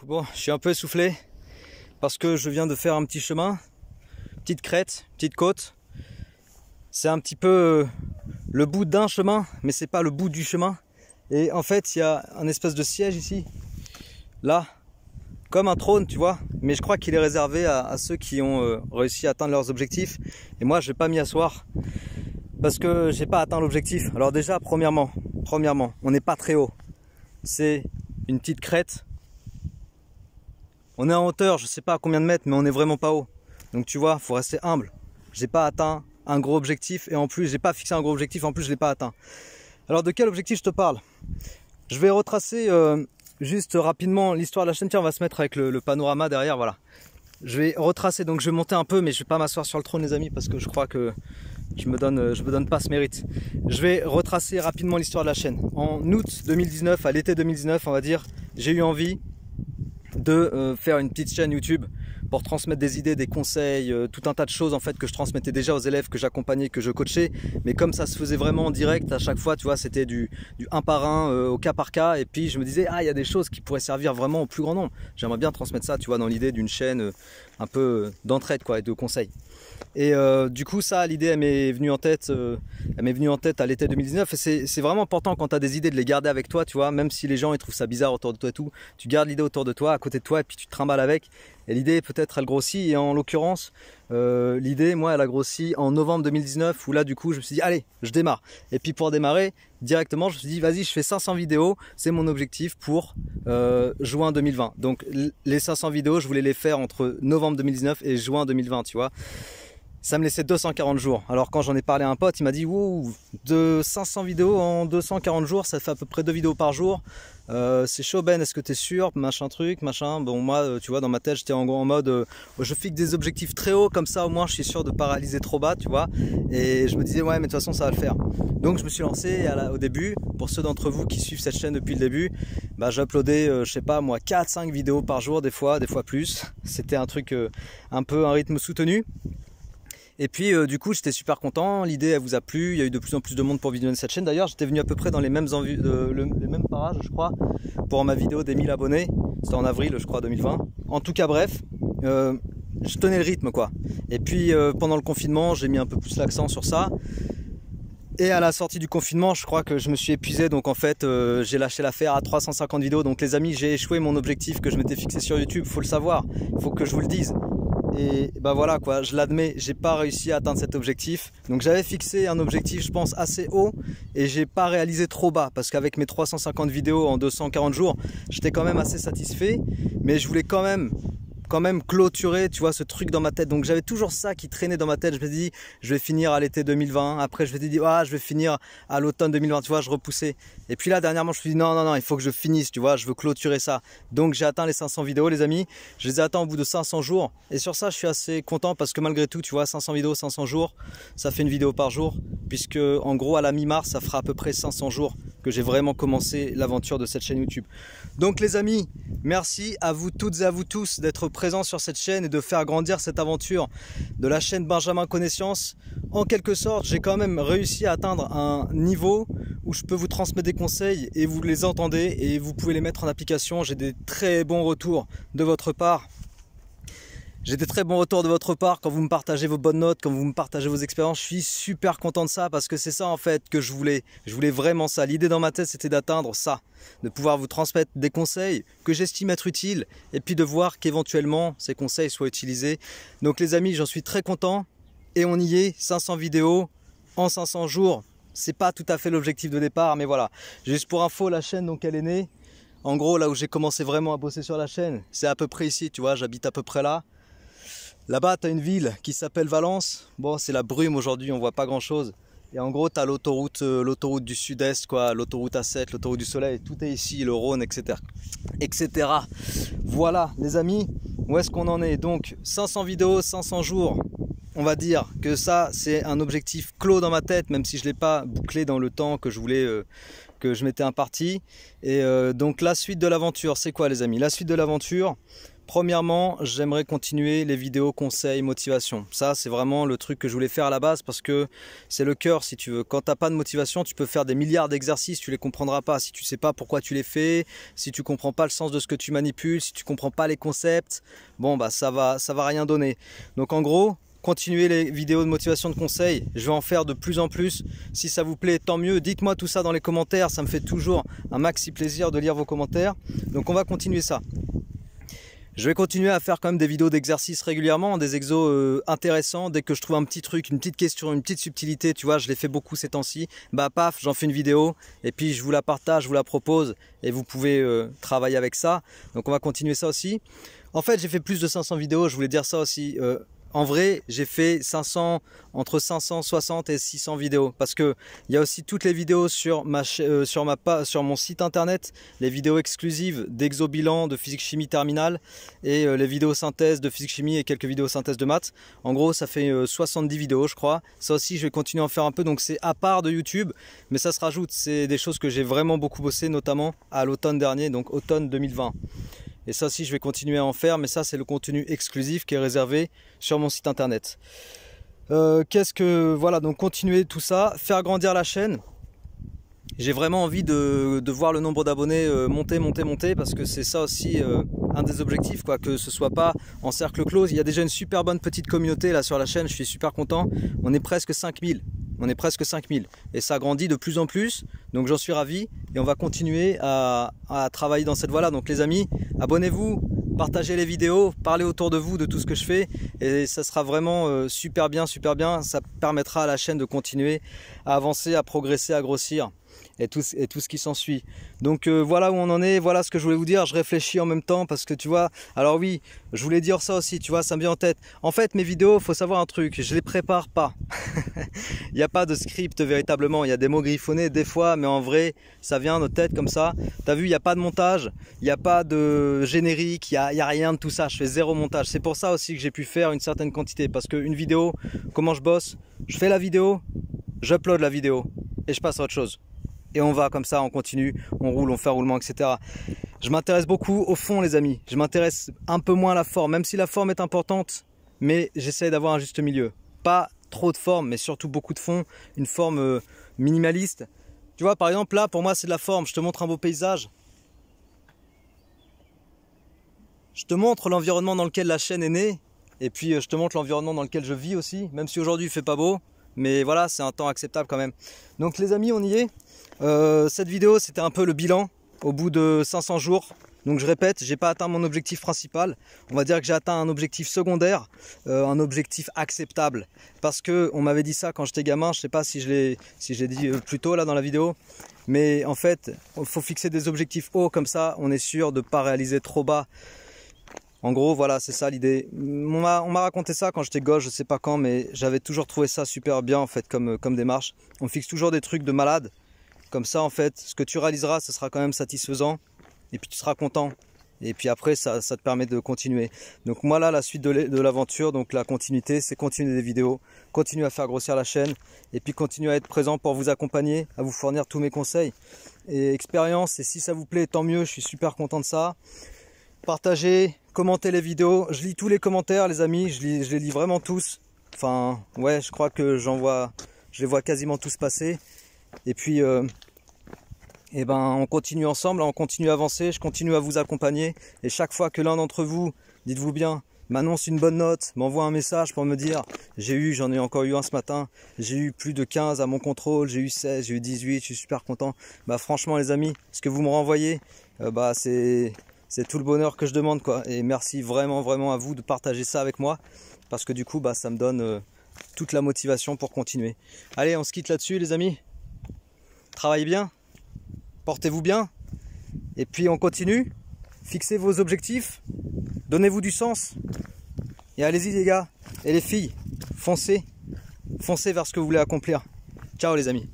Bon, je suis un peu essoufflé parce que je viens de faire un petit chemin, petite crête, petite côte. C'est un petit peu le bout d'un chemin, mais c'est pas le bout du chemin. Et en fait, il y a un espèce de siège ici, là, comme un trône, tu vois. Mais je crois qu'il est réservé à ceux qui ont réussi à atteindre leurs objectifs. Et moi, je vais pas m'y asseoir parce que j'ai pas atteint l'objectif. Alors déjà, premièrement, on n'est pas très haut. C'est une petite crête. On est en hauteur, je sais pas à combien de mètres, mais on est vraiment pas haut. Donc tu vois, faut rester humble. J'ai pas atteint un gros objectif et en plus, j'ai pas fixé un gros objectif, en plus je l'ai pas atteint. Alors de quel objectif je te parle? Je vais retracer juste rapidement l'histoire de la chaîne. Tiens, on va se mettre avec le panorama derrière, voilà. Je vais retracer, donc je vais monter un peu, mais je vais pas m'asseoir sur le trône les amis, parce que je crois que je me donne pas ce mérite. Je vais retracer rapidement l'histoire de la chaîne. En août 2019, à l'été 2019, on va dire, j'ai eu envie de faire une petite chaîne YouTube pour transmettre des idées, des conseils, tout un tas de choses en fait que je transmettais déjà aux élèves que j'accompagnais, que je coachais. Mais comme ça se faisait vraiment en direct à chaque fois, tu vois, c'était du 1 par 1 au cas par cas. Et puis je me disais, ah, il y a des choses qui pourraient servir vraiment au plus grand nombre. J'aimerais bien transmettre ça, tu vois, dans l'idée d'une chaîne un peu d'entraide quoi, et de conseils. Et du coup ça, l'idée elle m'est venue en tête à l'été 2019 et c'est vraiment important quand tu as des idées de les garder avec toi, tu vois, même si les gens ils trouvent ça bizarre autour de toi et tout, tu gardes l'idée autour de toi, à côté de toi et puis tu te trimbales avec et l'idée peut-être elle grossit et en l'occurrence l'idée moi elle a grossi en novembre 2019 où là du coup je me suis dit allez je démarre et puis pour démarrer directement je me suis dit vas-y je fais 500 vidéos, c'est mon objectif pour juin 2020. Donc les 500 vidéos je voulais les faire entre novembre 2019 et juin 2020, tu vois. Ça me laissait 240 jours. Alors quand j'en ai parlé à un pote, il m'a dit wow, de 500 vidéos en 240 jours, ça fait à peu près 2 vidéos par jour. C'est chaud Ben, est-ce que t'es sûr? Machin truc, machin. Bon moi, tu vois, dans ma tête, j'étais en mode, je fixe des objectifs très hauts, comme ça au moins je suis sûr de pas réaliser trop bas, tu vois. Et je me disais ouais, mais de toute façon ça va le faire. Donc je me suis lancé au début. Pour ceux d'entre vous qui suivent cette chaîne depuis le début, bah, j'uploadais, je sais pas moi, 4-5 vidéos par jour, des fois plus. C'était un truc, un peu un rythme soutenu. Et puis du coup j'étais super content, l'idée elle vous a plu, il y a eu de plus en plus de monde pour visionner cette chaîne. D'ailleurs j'étais venu à peu près dans les mêmes parages je crois pour ma vidéo des 1000 abonnés, c'était en avril je crois 2020. En tout cas bref, je tenais le rythme quoi. Et puis pendant le confinement j'ai mis un peu plus l'accent sur ça. Et à la sortie du confinement, je crois que je me suis épuisé, donc en fait j'ai lâché l'affaire à 350 vidéos. Donc les amis, j'ai échoué mon objectif que je m'étais fixé sur YouTube, faut le savoir, il faut que je vous le dise. Et bah voilà quoi, je l'admets, j'ai pas réussi à atteindre cet objectif. Donc j'avais fixé un objectif je pense assez haut et j'ai pas réalisé trop bas parce qu'avec mes 350 vidéos en 240 jours, j'étais quand même assez satisfait. Mais je voulais quand même clôturer, tu vois, ce truc dans ma tête. Donc j'avais toujours ça qui traînait dans ma tête. Je me dis, je vais finir à l'été 2020. Après, je me dis, ah, je vais finir à l'automne 2020. Tu vois, je repoussais. Et puis là, dernièrement, je me suis dit, non, il faut que je finisse, tu vois, je veux clôturer ça. Donc j'ai atteint les 500 vidéos, les amis. Je les ai atteints au bout de 500 jours. Et sur ça, je suis assez content parce que malgré tout, tu vois, 500 vidéos, 500 jours, ça fait une vidéo par jour. Puisque, en gros, à la mi-mars, ça fera à peu près 500 jours que j'ai vraiment commencé l'aventure de cette chaîne YouTube. Donc les amis, merci à vous toutes et à vous tous d'être présents sur cette chaîne et de faire grandir cette aventure de la chaîne Benjamin Connaissance. En quelque sorte, j'ai quand même réussi à atteindre un niveau où je peux vous transmettre des conseils et vous les entendez et vous pouvez les mettre en application. J'ai des très bons retours de votre part. J'ai des très bons retours de votre part quand vous me partagez vos bonnes notes, quand vous me partagez vos expériences. Je suis super content de ça parce que c'est ça en fait que je voulais. Je voulais vraiment ça. L'idée dans ma tête c'était d'atteindre ça, de pouvoir vous transmettre des conseils que j'estime être utiles et puis de voir qu'éventuellement ces conseils soient utilisés. Donc les amis, j'en suis très content et on y est, 500 vidéos en 500 jours. C'est pas tout à fait l'objectif de départ mais voilà. Juste pour info, la chaîne donc elle est née. En gros là où j'ai commencé vraiment à bosser sur la chaîne, c'est à peu près ici, tu vois, j'habite à peu près là. Là-bas, tu as une ville qui s'appelle Valence. Bon, c'est la brume aujourd'hui, on voit pas grand-chose. Et en gros, tu as l'autoroute du sud-est, quoi, l'autoroute A7, l'autoroute du soleil. Tout est ici, le Rhône, etc. etc. Voilà, les amis, où est-ce qu'on en est? Donc, 500 vidéos, 500 jours. On va dire que ça, c'est un objectif clos dans ma tête, même si je ne l'ai pas bouclé dans le temps que je voulais que je m'étais imparti. Et donc la suite de l'aventure, c'est quoi les amis? La suite de l'aventure, premièrement, j'aimerais continuer les vidéos conseils, motivation. Ça, c'est vraiment le truc que je voulais faire à la base parce que c'est le cœur, si tu veux. Quand tu n'as pas de motivation, tu peux faire des milliards d'exercices, tu les comprendras pas. Si tu sais pas pourquoi tu les fais, si tu comprends pas le sens de ce que tu manipules, si tu comprends pas les concepts, bon, bah ça va rien donner. Donc en gros, continuez les vidéos de motivation, de conseils, je vais en faire de plus en plus. Si ça vous plaît, tant mieux. Dites-moi tout ça dans les commentaires, ça me fait toujours un maxi plaisir de lire vos commentaires. Donc on va continuer ça. Je vais continuer à faire quand même des vidéos d'exercices régulièrement, des exos intéressants. Dès que je trouve un petit truc, une petite question, une petite subtilité, tu vois, je l'ai fait beaucoup ces temps-ci, bah paf, j'en fais une vidéo et puis je vous la partage, je vous la propose et vous pouvez travailler avec ça. Donc on va continuer ça aussi. En fait, j'ai fait plus de 500 vidéos, je voulais dire ça aussi. En vrai, j'ai fait entre 560 et 600 vidéos parce que il y a aussi toutes les vidéos sur mon site internet, les vidéos exclusives d'exobilan, de physique-chimie terminale et les vidéos synthèse de physique-chimie et quelques vidéos synthèse de maths. En gros, ça fait 70 vidéos, je crois. Ça aussi, je vais continuer à en faire un peu. Donc, c'est à part de YouTube, mais ça se rajoute. C'est des choses que j'ai vraiment beaucoup bossé, notamment à l'automne dernier, donc automne 2020. Et ça aussi, je vais continuer à en faire, mais ça, c'est le contenu exclusif qui est réservé sur mon site internet. Voilà, donc continuer tout ça, faire grandir la chaîne. J'ai vraiment envie de voir le nombre d'abonnés monter, parce que c'est ça aussi un des objectifs, quoi, que ce soit pas en cercle clos. Il y a déjà une super bonne petite communauté là sur la chaîne, je suis super content. On est presque 5000. On est presque 5000 et ça grandit de plus en plus, donc j'en suis ravi et on va continuer à travailler dans cette voie là. Donc les amis, abonnez-vous, partagez les vidéos, parlez autour de vous de tout ce que je fais et ça sera vraiment super bien, ça permettra à la chaîne de continuer à avancer, à progresser, à grossir et tout ce qui s'ensuit. Donc voilà où on en est, voilà ce que je voulais vous dire. Je réfléchis en même temps parce que tu vois, alors oui, je voulais dire ça aussi, tu vois, ça me vient en tête. En fait, mes vidéos, faut savoir un truc, je les prépare pas. Il n'y a pas de script véritablement, il y a des mots griffonnés des fois, mais en vrai, ça vient de tête comme ça. T'as vu, il n'y a pas de montage, il n'y a pas de générique, il y a rien de tout ça, je fais zéro montage. C'est pour ça aussi que j'ai pu faire une certaine quantité, parce qu'une vidéo, comment je bosse? Je fais la vidéo, j'upload la vidéo et je passe à autre chose. Et on va comme ça, on continue, on roule, on fait un roulement, etc. Je m'intéresse beaucoup au fond, les amis. Je m'intéresse un peu moins à la forme, même si la forme est importante, mais j'essaie d'avoir un juste milieu. Pas trop de forme, mais surtout beaucoup de fond, une forme minimaliste. Tu vois, par exemple, là, pour moi, c'est de la forme. Je te montre un beau paysage. Je te montre l'environnement dans lequel la chaîne est née, et puis je te montre l'environnement dans lequel je vis aussi, même si aujourd'hui il fait pas beau, mais voilà, c'est un temps acceptable quand même. Donc les amis, on y est. Cette vidéo, c'était un peu le bilan au bout de 500 jours. Donc je répète, j'ai pas atteint mon objectif principal. On va dire que j'ai atteint un objectif secondaire, un objectif acceptable. Parce que on m'avait dit ça quand j'étais gamin. Je sais pas si je l'ai dit plus tôt là dans la vidéo. Mais en fait, il faut fixer des objectifs hauts comme ça. On est sûr de pas réaliser trop bas. En gros, voilà, c'est ça l'idée. On m'a raconté ça quand j'étais gosse, je sais pas quand, mais j'avais toujours trouvé ça super bien en fait comme démarche. On fixe toujours des trucs de malade. Comme ça, en fait, ce que tu réaliseras, ce sera quand même satisfaisant. Et puis tu seras content. Et puis après, ça te permet de continuer. Donc moi là, la suite de l'aventure, donc la continuité, c'est continuer des vidéos, continuer à faire grossir la chaîne, et puis continuer à être présent pour vous accompagner, à vous fournir tous mes conseils et expériences. Et si ça vous plaît, tant mieux, je suis super content de ça. Partagez, commentez les vidéos. Je lis tous les commentaires, les amis, je les lis vraiment tous. Enfin, ouais, je crois que je les vois quasiment tous passer. Et puis, on continue ensemble, on continue à avancer, je continue à vous accompagner. Et chaque fois que l'un d'entre vous, dites-vous bien, m'annonce une bonne note, m'envoie un message pour me dire, j'en ai encore eu un ce matin, j'ai eu plus de 15 à mon contrôle, j'ai eu 16, j'ai eu 18, je suis super content. Bah franchement les amis, ce que vous me renvoyez, c'est tout le bonheur que je demande, quoi. Et merci vraiment, vraiment à vous de partager ça avec moi, parce que du coup, ça me donne toute la motivation pour continuer. Allez, on se quitte là-dessus les amis. Travaillez bien, portez-vous bien, et puis on continue. Fixez vos objectifs, donnez-vous du sens, et allez-y les gars et les filles, foncez vers ce que vous voulez accomplir. Ciao les amis.